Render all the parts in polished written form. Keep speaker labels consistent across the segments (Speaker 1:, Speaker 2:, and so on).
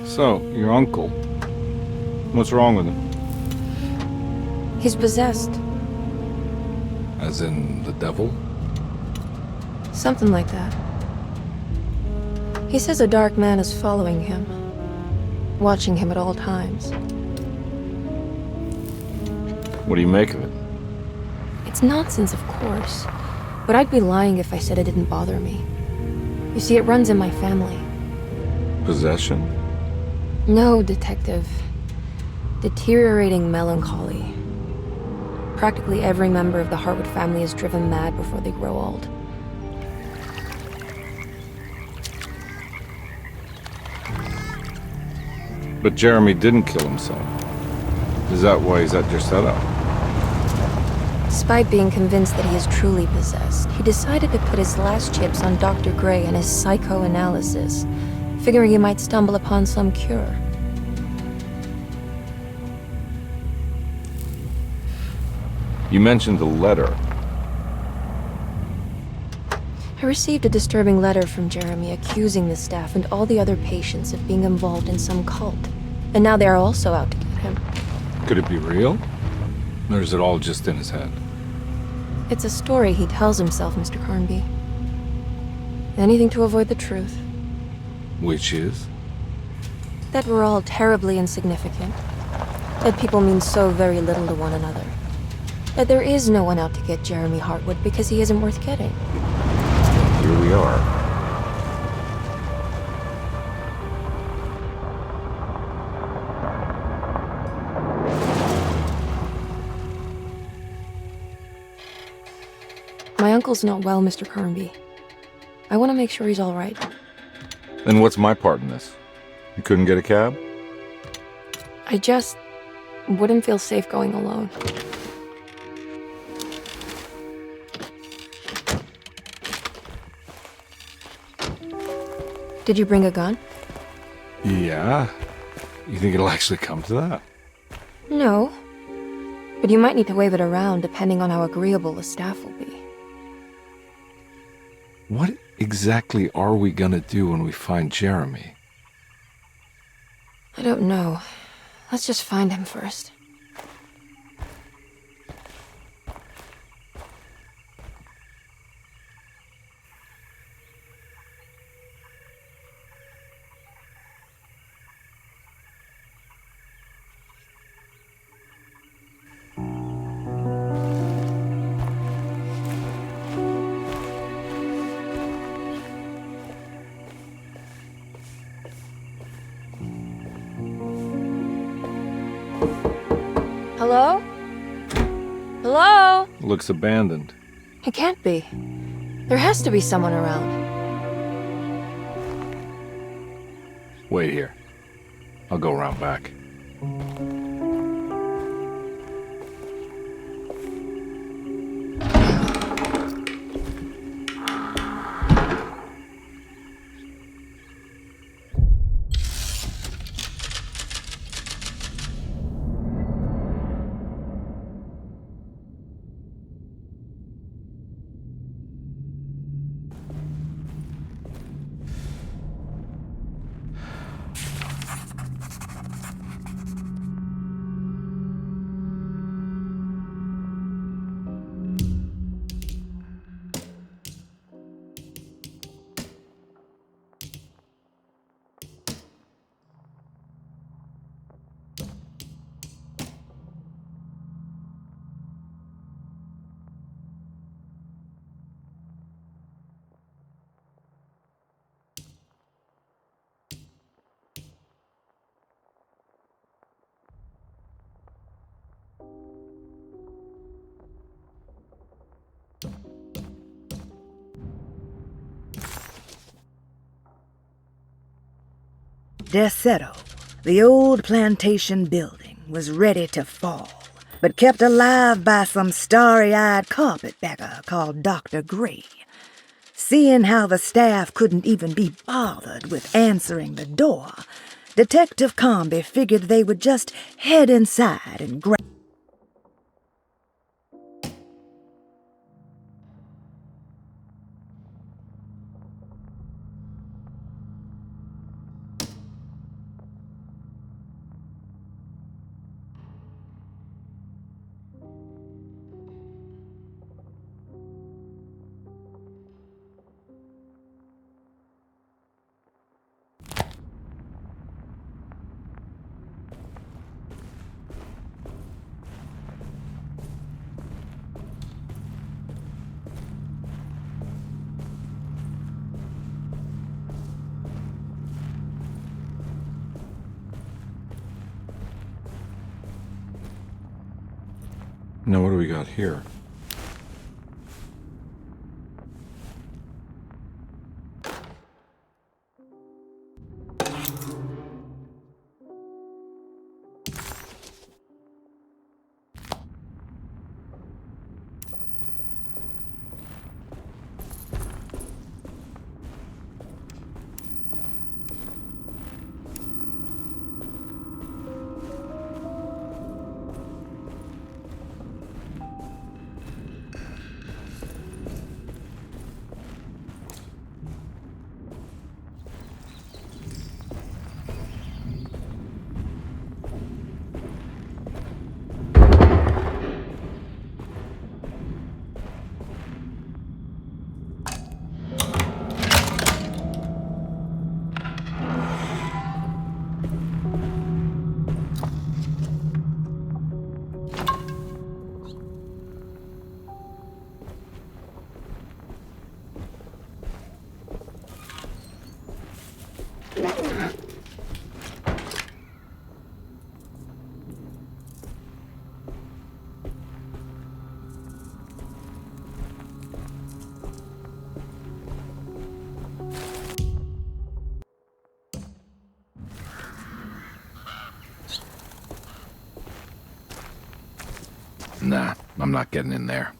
Speaker 1: So, your uncle. What's wrong with him?
Speaker 2: He's possessed.
Speaker 1: As in the devil?
Speaker 2: Something like that. He says a dark man is following him, watching him at all times.
Speaker 1: What do you make of it?
Speaker 2: It's nonsense, of course, but I'd be lying if I said it didn't bother me. You see, it runs in my family.
Speaker 1: Possession?
Speaker 2: No, detective. Deteriorating melancholy. Practically every member of the Hartwood family is driven mad before they grow old.
Speaker 1: But Jeremy didn't kill himself. Is that why he's at Dersето?
Speaker 2: Despite being convinced that he is truly possessed, he decided to put his last chips on Dr. Gray and his psychoanalysis, figuring he might stumble upon some cure.
Speaker 1: You mentioned the letter.
Speaker 2: I received a disturbing letter from Jeremy accusing the staff and all the other patients of being involved in some cult. And now they are also out to get him.
Speaker 1: Could it be real? Or is it all just in his head?
Speaker 2: It's a story he tells himself, Mr. Carnby. Anything to avoid the truth.
Speaker 1: Which is?
Speaker 2: That we're all terribly insignificant. That people mean so very little to one another. That there is no one out to get Jeremy Hartwood because he isn't worth getting.
Speaker 1: Here we are.
Speaker 2: My uncle's not well, Mr. Carnby. I want to make sure he's all right.
Speaker 1: Then what's my part in this? You couldn't get a cab?
Speaker 2: I just wouldn't feel safe going alone. Did you bring a gun?
Speaker 1: Yeah. You think it'll actually come to that?
Speaker 2: No. But you might need to wave it around depending on how agreeable the staff will be.
Speaker 1: What exactly are we gonna do when we find Jeremy?
Speaker 2: I don't know. Let's just find him first. Hello? Hello?
Speaker 1: Looks abandoned.
Speaker 2: It can't be. There has to be someone around.
Speaker 1: Wait here. I'll go around back.
Speaker 3: Dersето, the old plantation building, was ready to fall, but kept alive by some starry-eyed carpetbagger called Dr. Gray. Seeing how the staff couldn't even be bothered with answering the door, Detective Comby figured they would just head inside and grab.
Speaker 1: Now what do we got here?
Speaker 4: Nah, I'm not getting in there.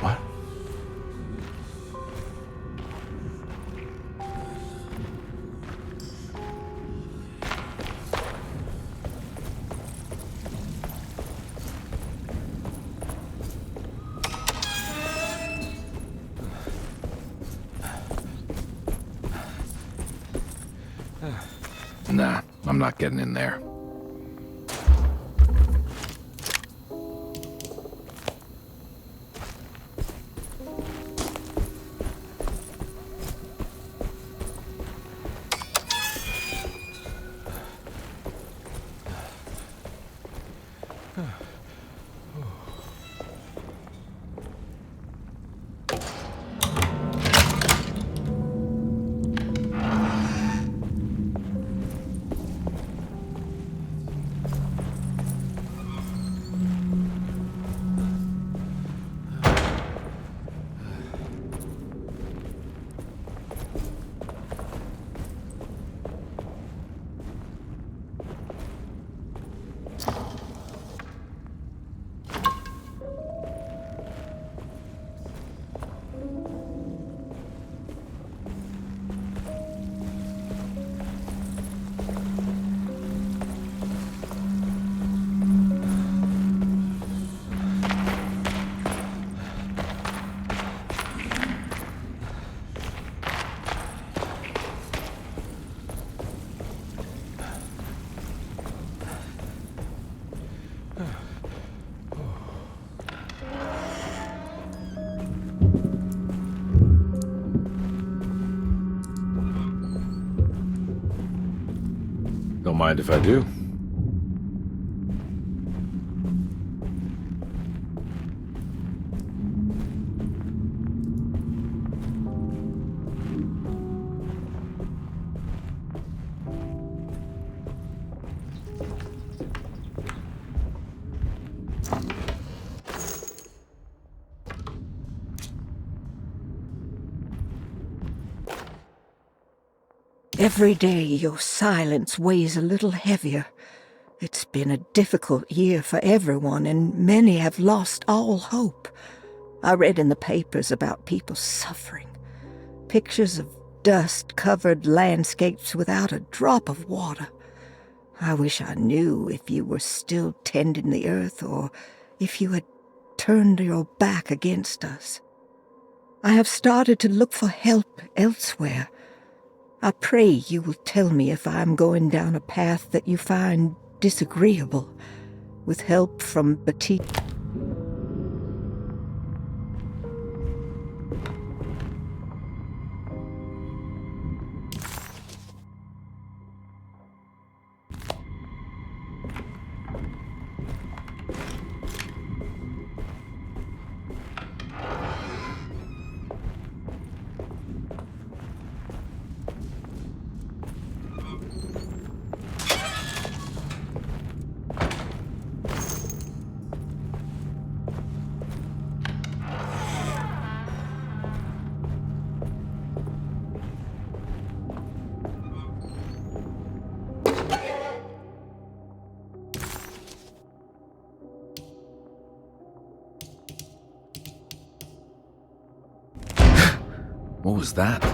Speaker 1: What?
Speaker 4: Nah, I'm not getting in there. mind if I do.
Speaker 5: Every day your silence weighs a little heavier. It's been a difficult year for everyone, and many have lost all hope. I read in the papers about people suffering. Pictures of dust-covered landscapes without a drop of water. I wish I knew if you were still tending the earth or if you had turned your back against us. I have started to look for help elsewhere. I pray you will tell me if I am going down a path that you find disagreeable, with help from Batiste.
Speaker 4: What was that?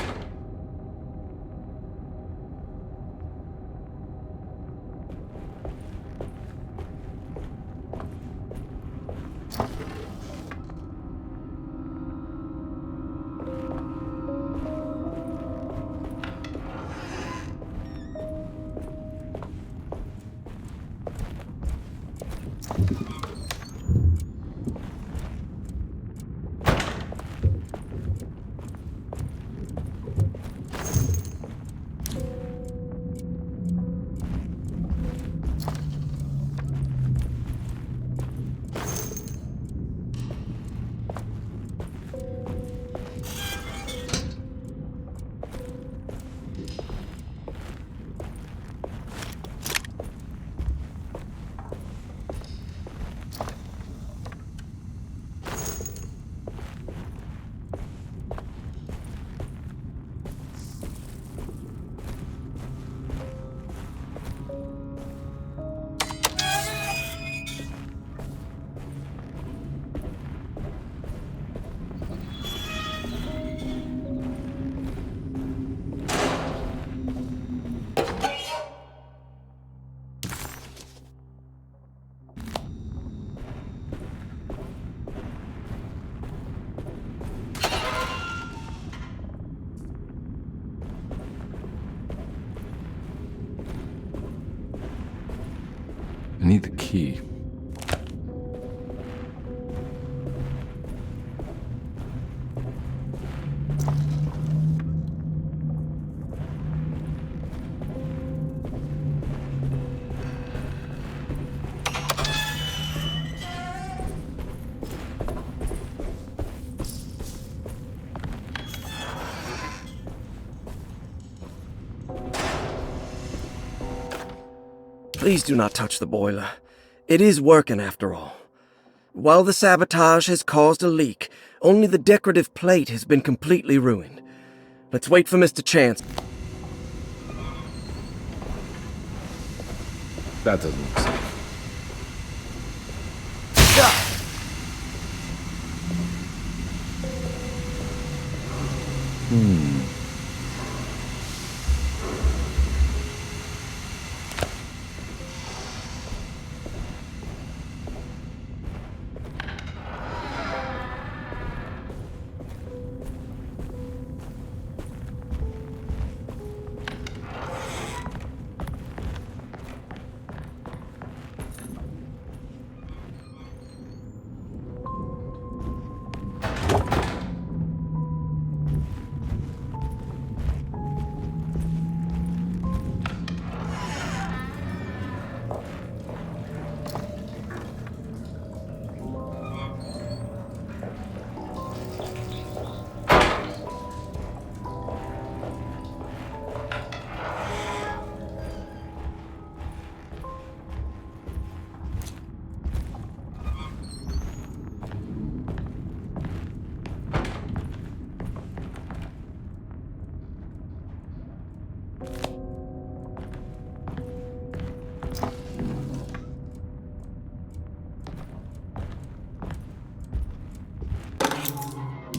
Speaker 4: I need the key.
Speaker 6: Please do not touch the boiler. It is working after all. While the sabotage has caused a leak, only the decorative plate has been completely ruined. Let's wait for Mr. Chance.
Speaker 4: That doesn't look safe.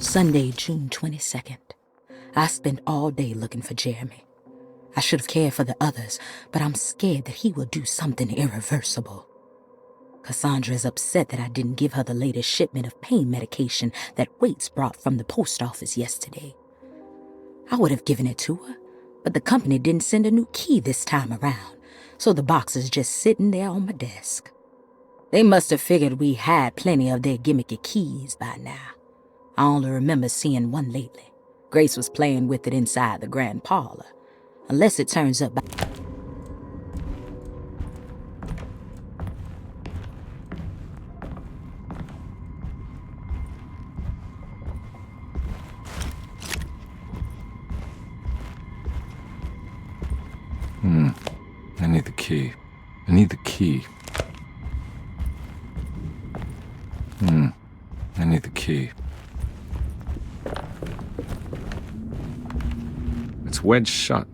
Speaker 7: Sunday, June 22nd. I spent all day looking for Jeremy. I should have cared for the others, but I'm scared that he will do something irreversible. Cassandra is upset that I didn't give her the latest shipment of pain medication that Waits brought from the post office yesterday. I would have given it to her, but the company didn't send a new key this time around, so the box is just sitting there on my desk. They must have figured we had plenty of their gimmicky keys by now. I only remember seeing one lately. Grace was playing with it inside the grand parlor. Unless it turns up by...
Speaker 4: I need the key. I need the key. I need the key. It's wedged shut.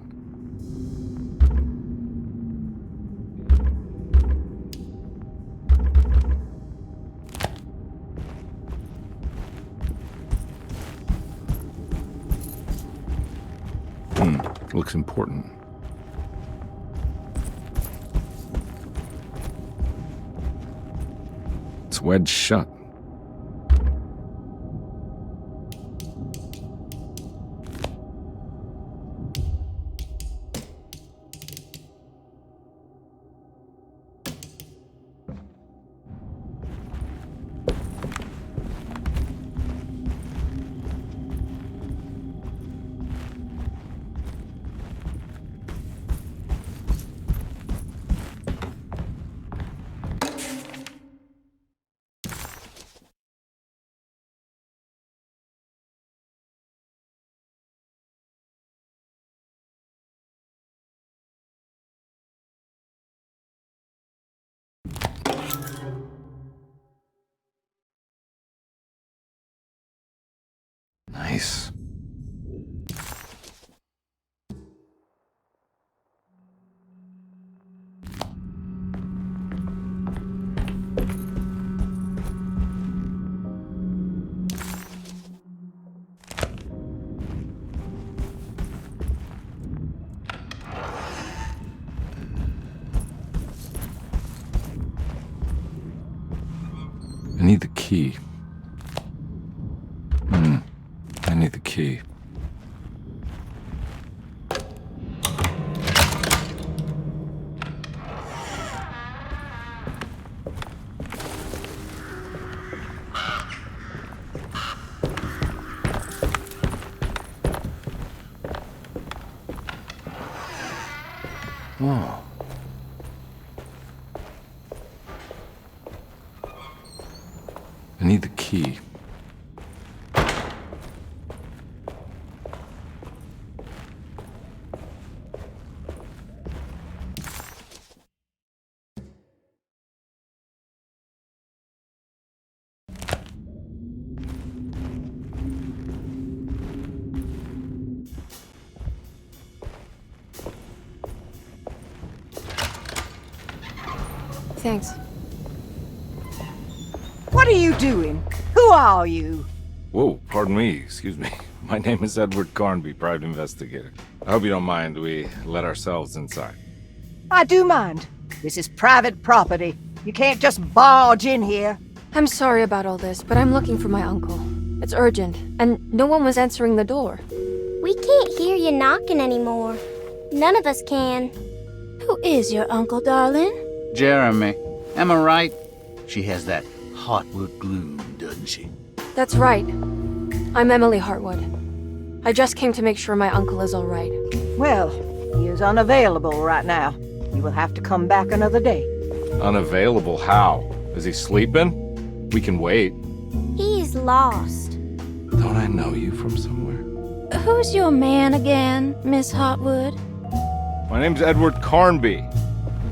Speaker 4: Looks important. It's wedged shut. Nice. I need the key. I need the key. Whoa. I need the key.
Speaker 2: Thanks.
Speaker 5: What are you doing? Who are you?
Speaker 1: Whoa, pardon me, excuse me. My name is Edward Carnby, private investigator. I hope you don't mind we let ourselves inside.
Speaker 5: I do mind. This is private property. You can't just barge in here.
Speaker 2: I'm sorry about all this, but I'm looking for my uncle. It's urgent, and no one was answering the door.
Speaker 8: We can't hear you knocking anymore. None of us can.
Speaker 9: Who is your uncle, darling?
Speaker 10: Jeremy. Am I right? She has that Heartwood gloom, doesn't she?
Speaker 2: That's right. I'm Emily Hartwood. I just came to make sure my uncle is all right.
Speaker 5: Well, he is unavailable right now. You will have to come back another day.
Speaker 1: Unavailable how? Is he sleeping? We can wait.
Speaker 8: He's lost.
Speaker 1: Don't I know you from somewhere?
Speaker 9: Who's your man again, Miss Hartwood?
Speaker 1: My name's Edward Carnby,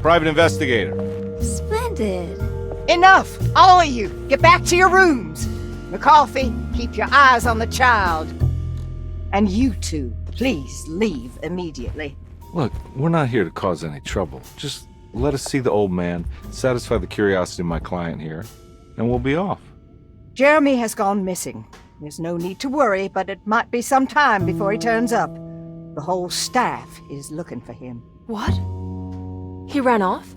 Speaker 1: private investigator.
Speaker 9: Splendid.
Speaker 5: Enough! All of you! Get back to your rooms! McCarthy, keep your eyes on the child. And you two, please leave immediately.
Speaker 1: Look, we're not here to cause any trouble. Just let us see the old man, satisfy the curiosity of my client here, and we'll be off.
Speaker 5: Jeremy has gone missing. There's no need to worry, but it might be some time before he turns up. The whole staff is looking for him.
Speaker 2: What? He ran off?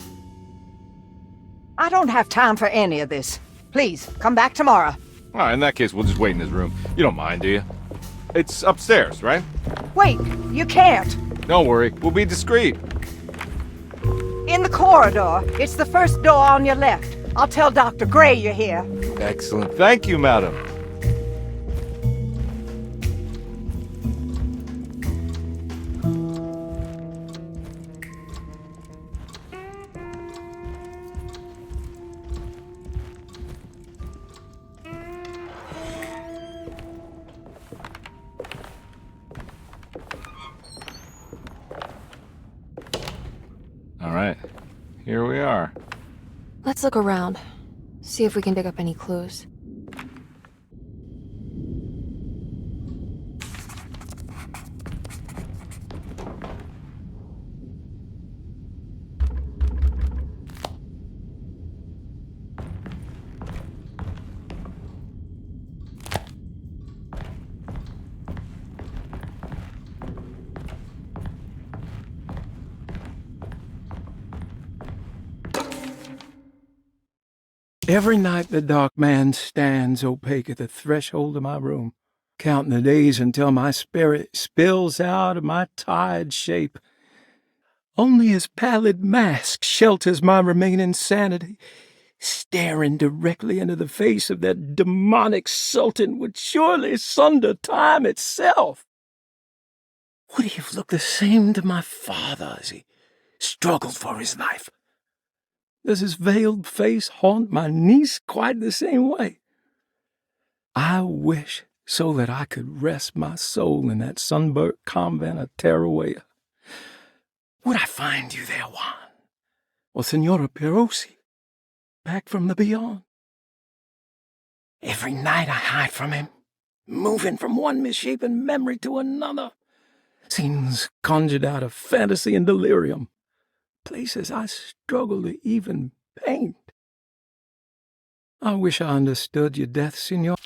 Speaker 5: I don't have time for any of this. Please, come back tomorrow.
Speaker 1: All right, in that case, we'll just wait in his room. You don't mind, do you? It's upstairs, right?
Speaker 5: Wait, you can't.
Speaker 1: Don't worry, we'll be discreet.
Speaker 5: In the corridor. It's the first door on your left. I'll tell Dr. Gray you're here.
Speaker 1: Excellent. Thank you, madam. All right, here we are.
Speaker 2: Let's look around. See if we can dig up any clues.
Speaker 11: Every night the dark man stands opaque at the threshold of my room, counting the days until my spirit spills out of my tired shape. Only his pallid mask shelters my remaining sanity. Staring directly into the face of that demonic sultan would surely sunder time itself. Would he have looked the same to my father as he struggled for his life? Does his veiled face haunt my niece quite the same way? I wish so that I could rest my soul in that sunburnt convent of Teruel. Would I find you there, Juan? Or Senora Perosi, back from the beyond? Every night I hide from him, moving from one misshapen memory to another. Scenes conjured out of fantasy and delirium. Places I struggle to even paint. I wish I understood your death, Senor.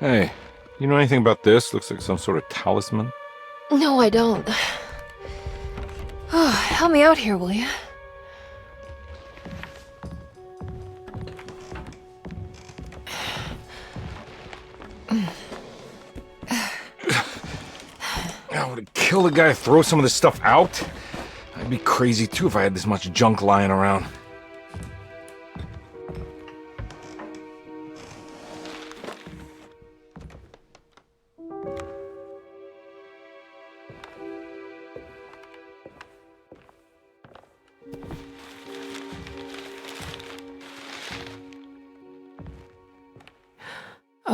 Speaker 1: Hey, you know anything about this? Looks like some sort of talisman.
Speaker 2: No, I don't. Oh, help me out here, will you?
Speaker 1: I would it kill the guy to throw some of this stuff out? I'd be crazy too if I had this much junk lying around.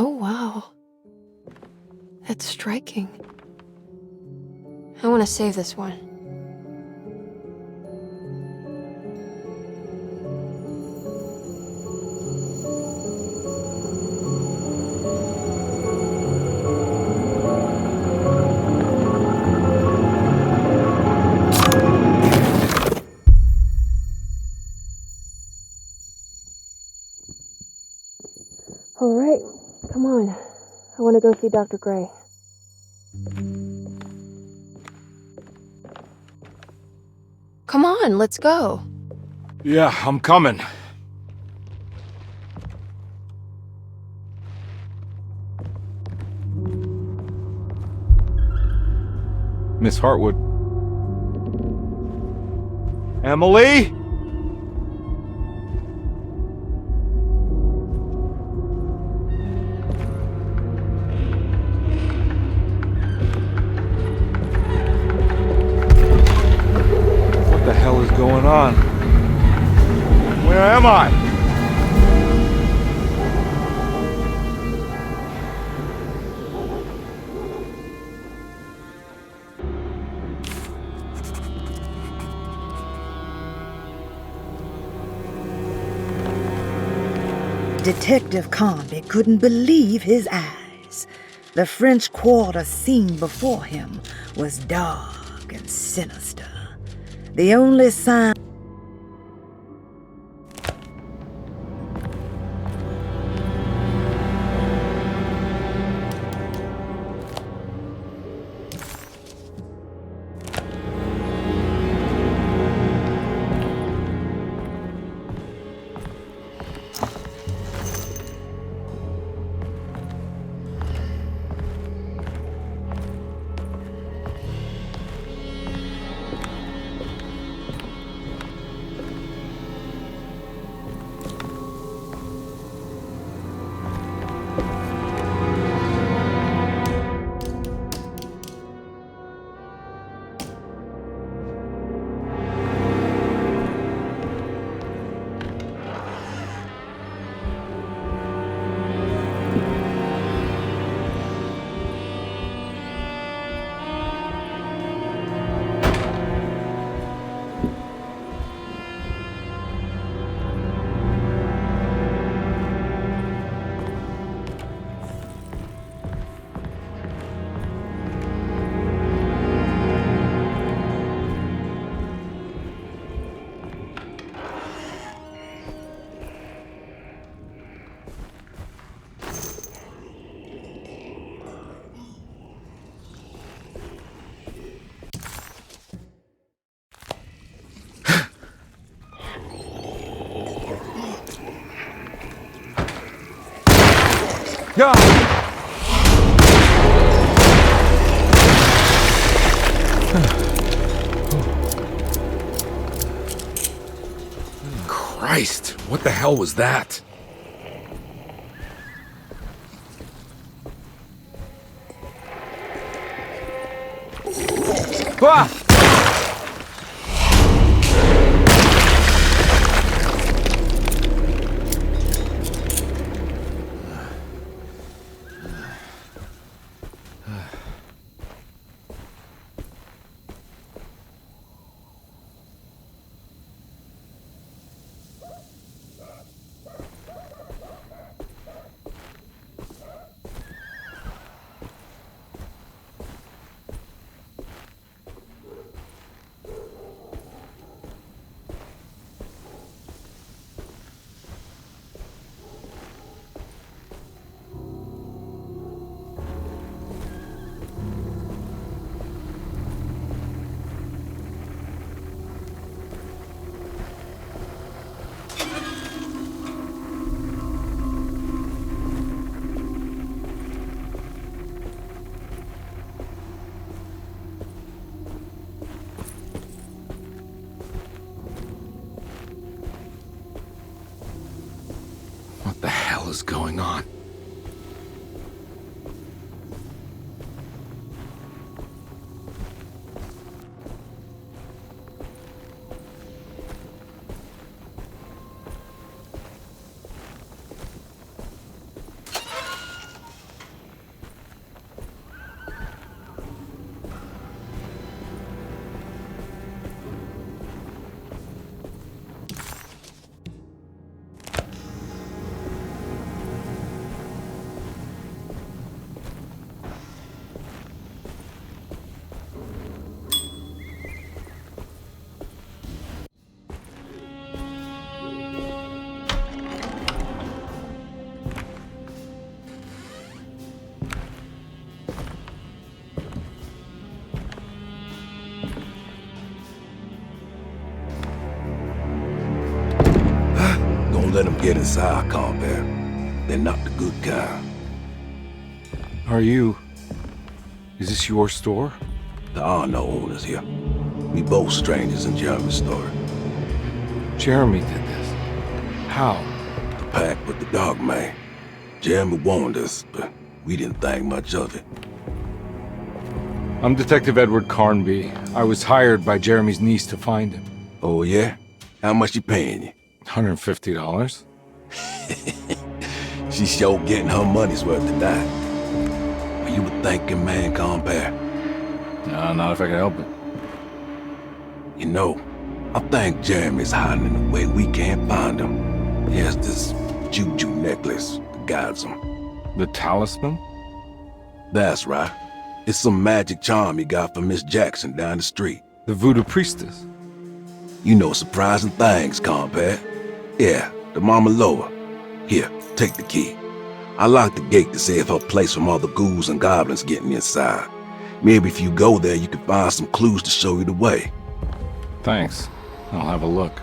Speaker 2: Oh, wow. That's striking. I want to save this one. All right, come on. I want to go see Dr. Gray. Come on, let's go.
Speaker 1: Yeah, I'm coming. Miss Hartwood. Emily? What the hell is going on? Where am I?
Speaker 3: Detective Conby couldn't believe his eyes. The French Quarter scene before him was dark and sinister. The only sign
Speaker 1: God!
Speaker 4: Christ, what the hell was that?
Speaker 1: Ah!
Speaker 4: What the hell is going on?
Speaker 12: Don't let them get inside, combat. They're not the good kind.
Speaker 1: Is this your store?
Speaker 12: There are no owners here. We both strangers in Jeremy's story.
Speaker 1: Jeremy did this. How?
Speaker 12: The pact with the dog man. Jeremy warned us, but we didn't think much of it.
Speaker 1: I'm Detective Edward Carnby. I was hired by Jeremy's niece to find him.
Speaker 12: Oh, yeah? How much she paying you?
Speaker 1: $150.
Speaker 12: She's sure getting her money's worth tonight. Are you a thinking man, compare?
Speaker 1: No, not if I can help it.
Speaker 12: You know, I think Jeremy's hiding in a way we can't find him. He has this juju necklace that guides him.
Speaker 1: The talisman?
Speaker 12: That's right. It's some magic charm he got from Miss Jackson down the street.
Speaker 1: The voodoo priestess?
Speaker 12: You know surprising things, compare. Yeah, the Mama Loa. Here, take the key. I locked the gate to save her place from all the ghouls and goblins getting inside. Maybe if you go there, you can find some clues to show you the way.
Speaker 1: Thanks. I'll have a look.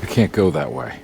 Speaker 1: Can't go that way.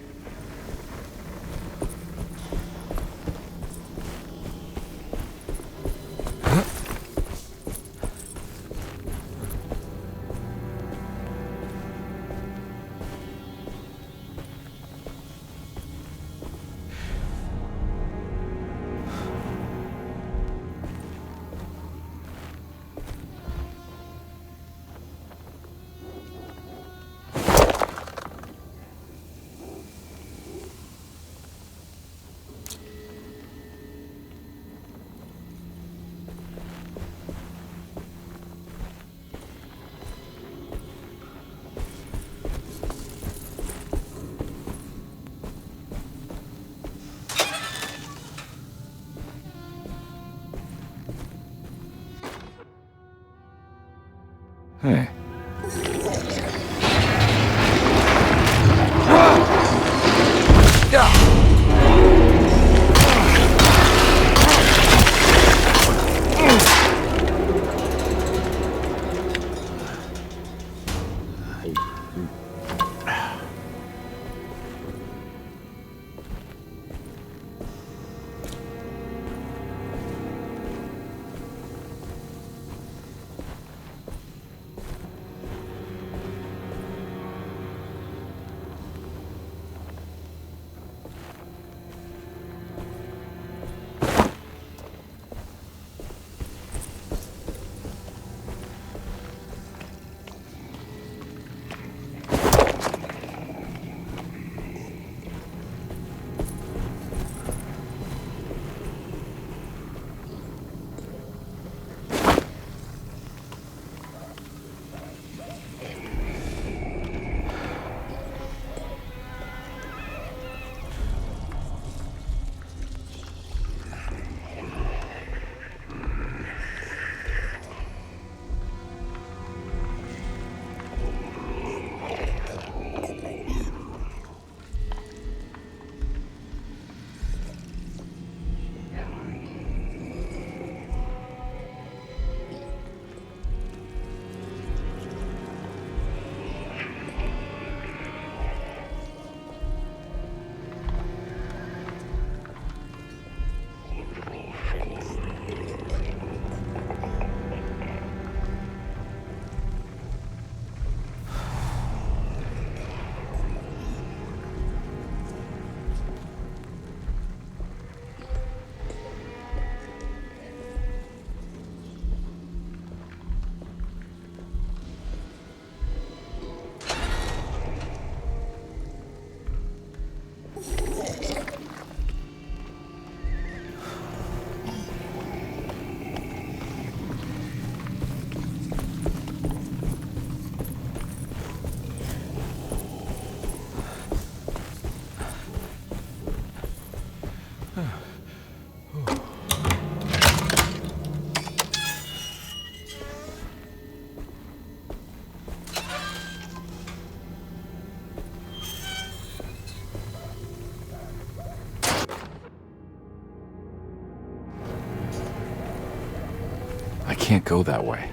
Speaker 1: can't go that way.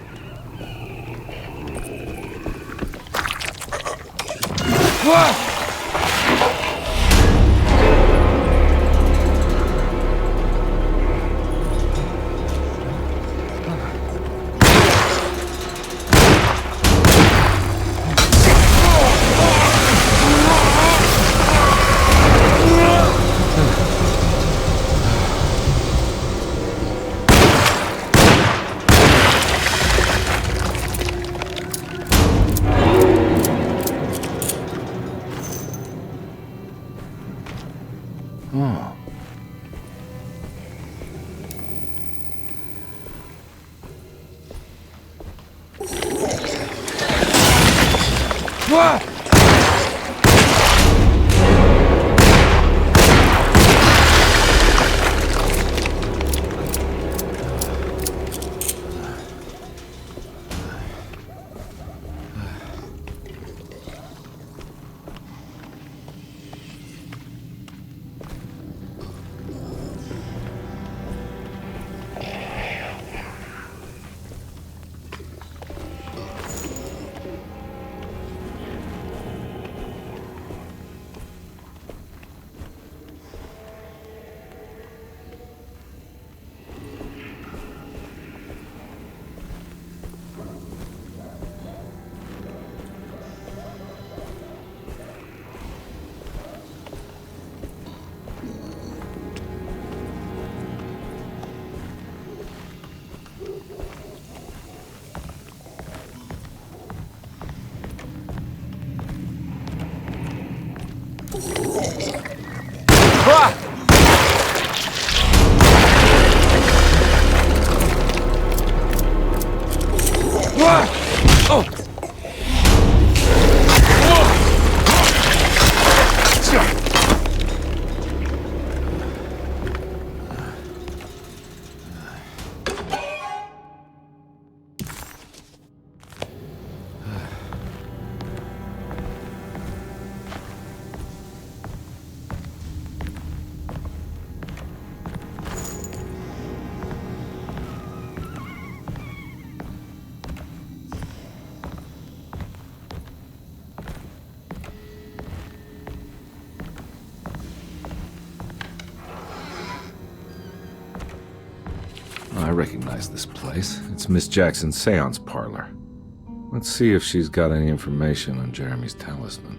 Speaker 1: Oh. What? I recognize this place. It's Miss Jackson's seance parlor. Let's see if she's got any information on Jeremy's talisman.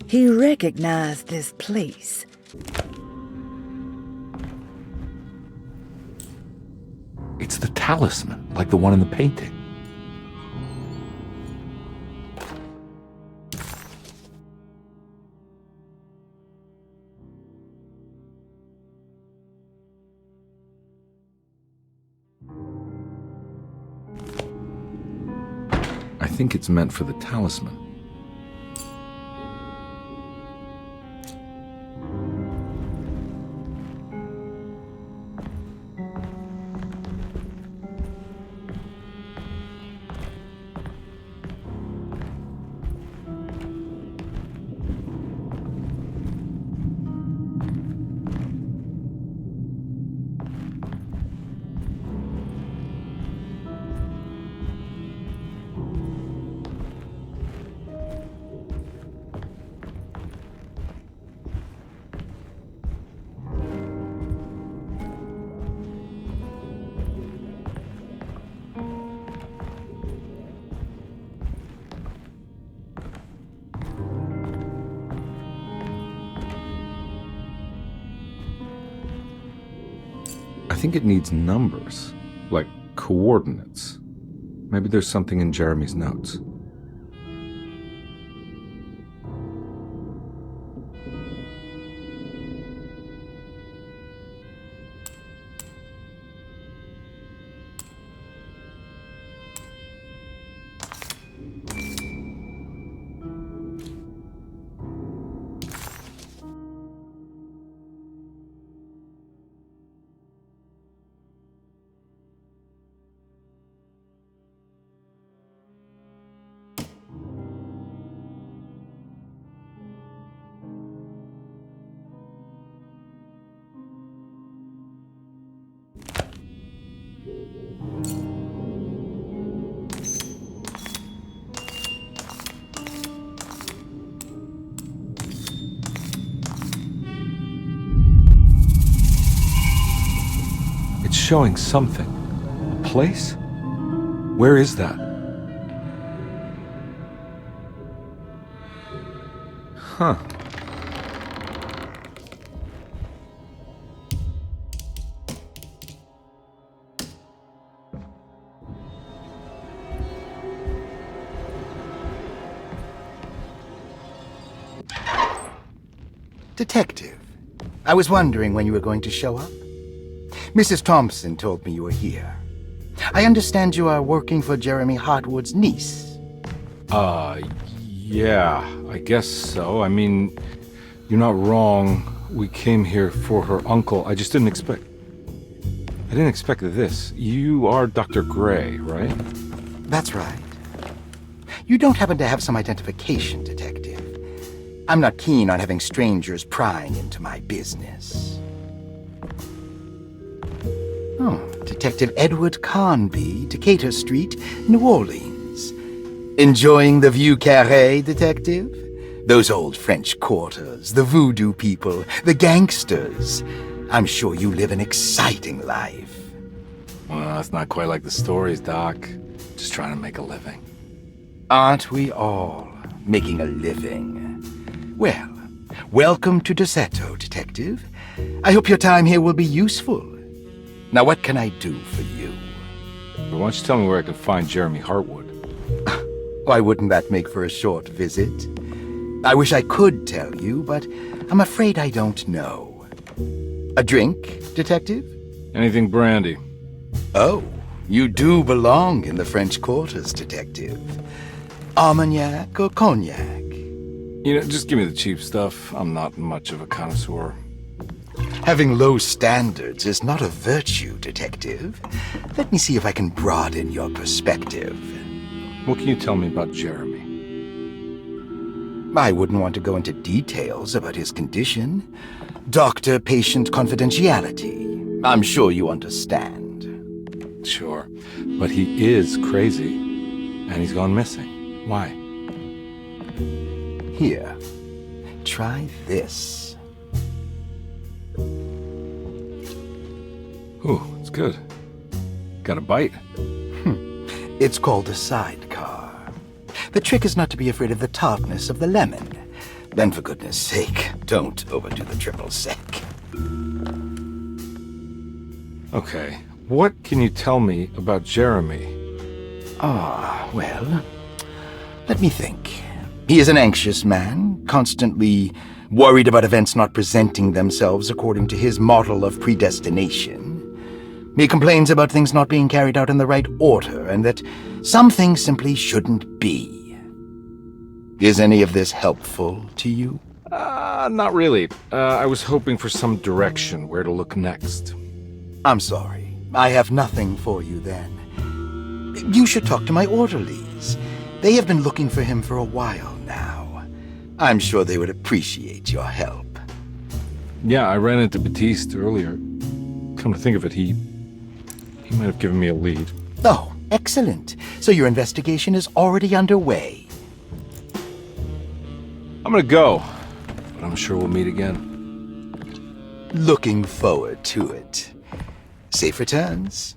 Speaker 3: He recognized this place.
Speaker 1: It's the talisman, like the one in the painting. I think it's meant for the talisman. I think it needs numbers, like coordinates. Maybe there's something in Jeremy's notes. showing something. A place? Where is that? Huh.
Speaker 10: Detective, I was wondering when you were going to show up. Mrs. Thompson told me you were here. I understand you are working for Jeremy Hartwood's niece.
Speaker 1: Yeah, I guess so. I mean, you're not wrong. We came here for her uncle. I just didn't expect... I didn't expect this. You are Dr. Gray, right?
Speaker 10: That's right. You don't happen to have some identification, Detective. I'm not keen on having strangers prying into my business. Oh, Detective Edward Carnby, Decatur Street, New Orleans. Enjoying the Vieux Carré, Detective? Those old French quarters, the voodoo people, the gangsters. I'm sure you live an exciting life.
Speaker 1: Well, it's not quite like the stories, Doc. Just trying to make a living.
Speaker 10: Aren't we all making a living? Well, welcome to Dersето, Detective. I hope your time here will be useful. Now, what can I do for you?
Speaker 1: Why don't you tell me where I can find Jeremy Hartwood?
Speaker 10: Why wouldn't that make for a short visit? I wish I could tell you, but I'm afraid I don't know. A drink, Detective?
Speaker 1: Anything brandy.
Speaker 10: Oh, you do belong in the French quarters, Detective. Armagnac or cognac?
Speaker 1: You know, just give me the cheap stuff. I'm not much of a connoisseur.
Speaker 10: Having low standards is not a virtue, Detective. Let me see if I can broaden your perspective.
Speaker 1: What can you tell me about Jeremy?
Speaker 10: I wouldn't want to go into details about his condition. Doctor-patient confidentiality. I'm sure you understand.
Speaker 1: Sure, but he is crazy, and he's gone missing. Why?
Speaker 10: Here, try this.
Speaker 1: Ooh, it's good. Got a bite?
Speaker 10: It's called a sidecar. The trick is not to be afraid of the tartness of the lemon. Then, for goodness sake, don't overdo the triple sec.
Speaker 1: Okay, what can you tell me about Jeremy?
Speaker 10: Well, let me think. He is an anxious man, constantly worried about events not presenting themselves according to his model of predestination. He complains about things not being carried out in the right order, and that some things simply shouldn't be. Is any of this helpful to you?
Speaker 1: Not really. I was hoping for some direction where to look next.
Speaker 10: I'm sorry. I have nothing for you then. You should talk to my orderlies. They have been looking for him for a while now. I'm sure they would appreciate your help.
Speaker 1: Yeah, I ran into Batiste earlier. Come to think of it, he might have given me a lead.
Speaker 10: Oh, excellent. So your investigation is already underway.
Speaker 1: I'm gonna go, but I'm sure we'll meet again.
Speaker 10: Looking forward to it. Safe returns.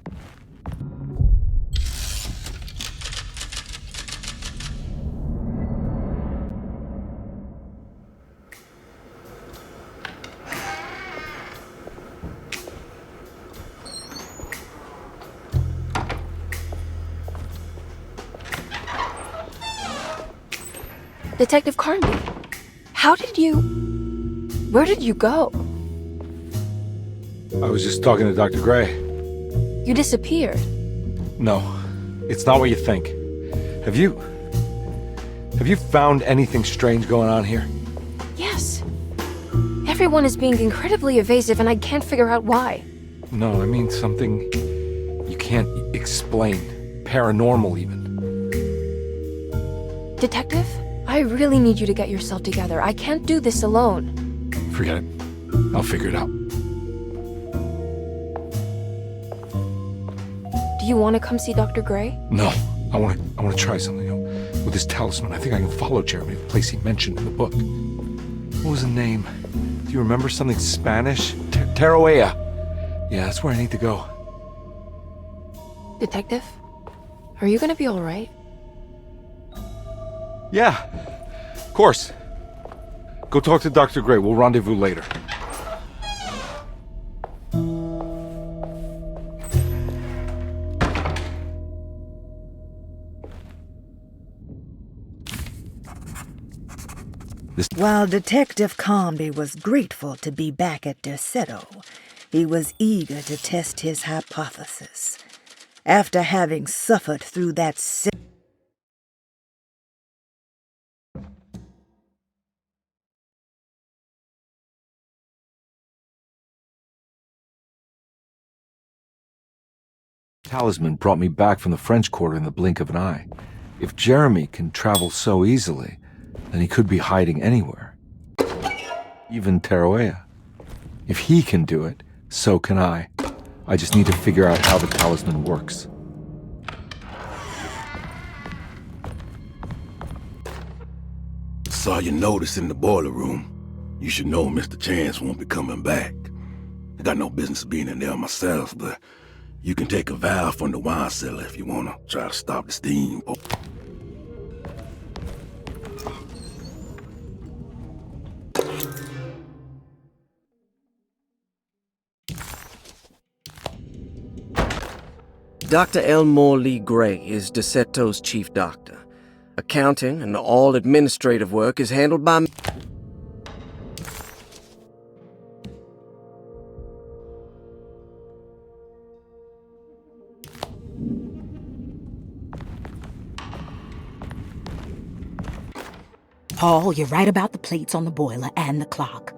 Speaker 2: Detective Carnby, where did you go?
Speaker 1: I was just talking to Dr. Gray.
Speaker 2: You disappeared.
Speaker 1: No, it's not what you think. Have you found anything strange going on here?
Speaker 2: Yes. Everyone is being incredibly evasive and I can't figure out why.
Speaker 1: No, I mean something you can't explain. Paranormal, even.
Speaker 2: Detective, I really need you to get yourself together. I can't do this alone.
Speaker 1: Forget it. I'll figure it out.
Speaker 2: Do you want to come see Dr. Gray?
Speaker 1: No, I want to try something. With this talisman, I think I can follow Jeremy to the place he mentioned in the book. What was the name? Do you remember something Spanish? Teroea. Yeah, that's where I need to go.
Speaker 2: Detective? Are you gonna be alright?
Speaker 1: Yeah, of course. Go talk to Dr. Gray. We'll rendezvous later.
Speaker 3: While Detective Comby was grateful to be back at Dersето, he was eager to test his hypothesis. After having suffered through that
Speaker 1: Talisman brought me back from the French Quarter in the blink of an eye. If Jeremy can travel so easily, then he could be hiding anywhere. Even Teruea. If he can do it, so can I. I just need to figure out how the talisman works.
Speaker 12: Saw your notice in the boiler room. You should know Mr. Chance won't be coming back. I got no business being in there myself, but you can take a valve from the wine cellar if you want to try to stop the steam.
Speaker 6: Dr. Elmore Lee Gray is Derseto's chief doctor. Accounting and all administrative work is handled by me.
Speaker 7: Paul, you're right about the plates on the boiler and the clock.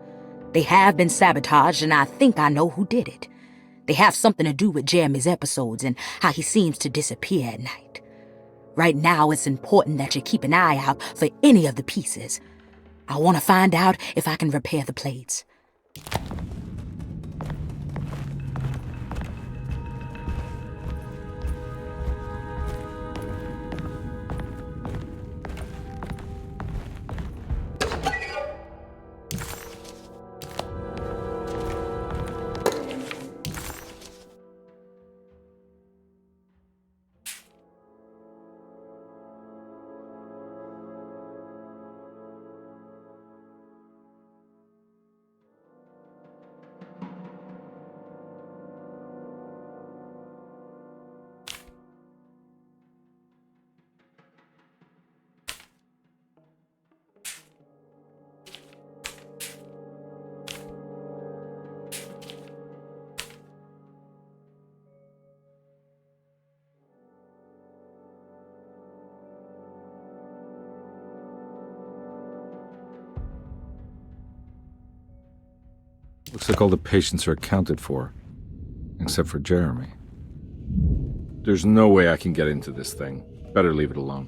Speaker 7: They have been sabotaged, and I think I know who did it. They have something to do with Jeremy's episodes and how he seems to disappear at night. Right now, it's important that you keep an eye out for any of the pieces. I want to find out if I can repair the plates.
Speaker 1: Looks like all the patients are accounted for, except for Jeremy. There's no way I can get into this thing. Better leave it alone.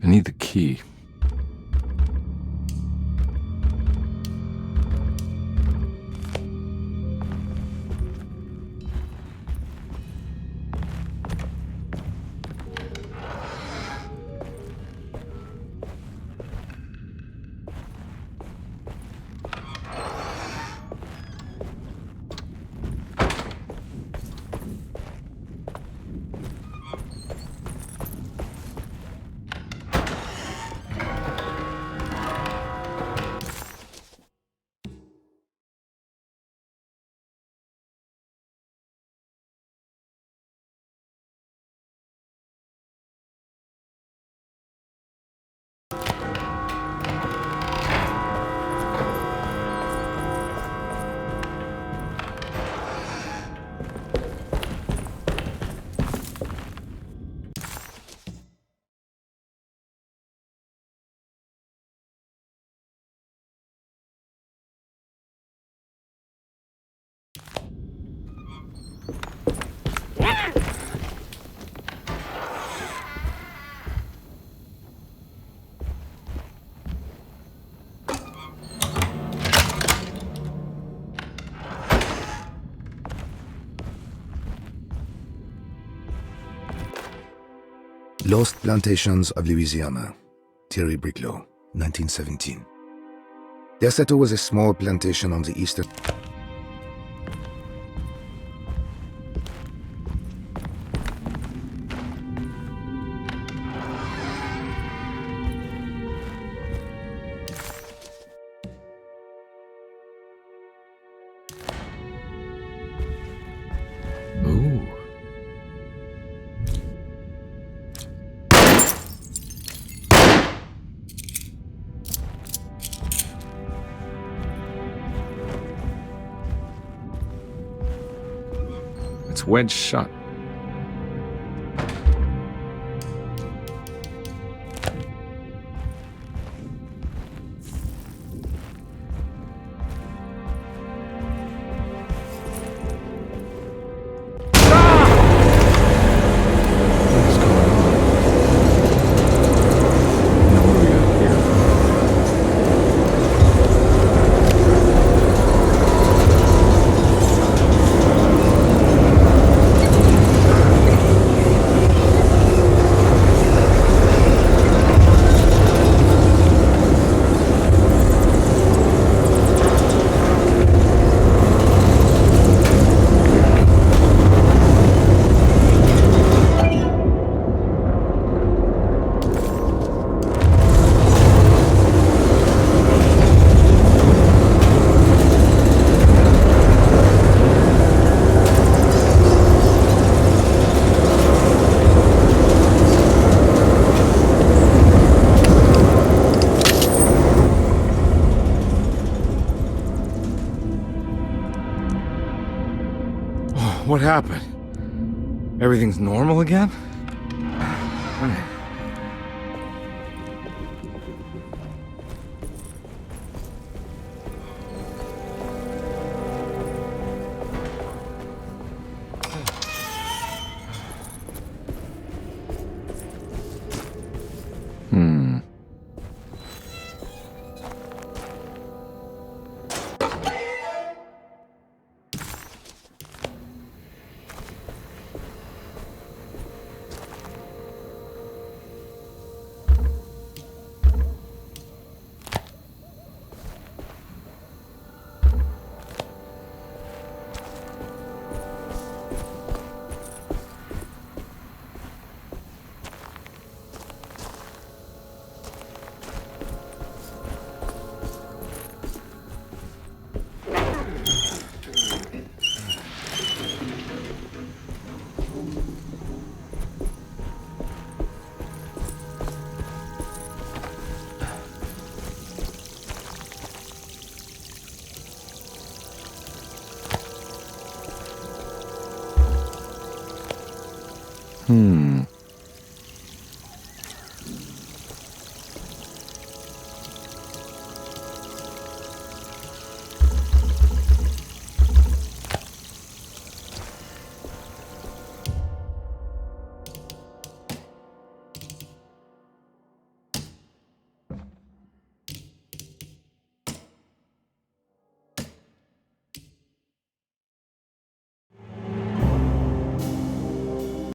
Speaker 1: I need the key.
Speaker 13: Lost Plantations of Louisiana, Thierry Briclot, 1917. Dersето was a small plantation on the eastern...
Speaker 1: It's wedged shut. What happened? Everything's normal again?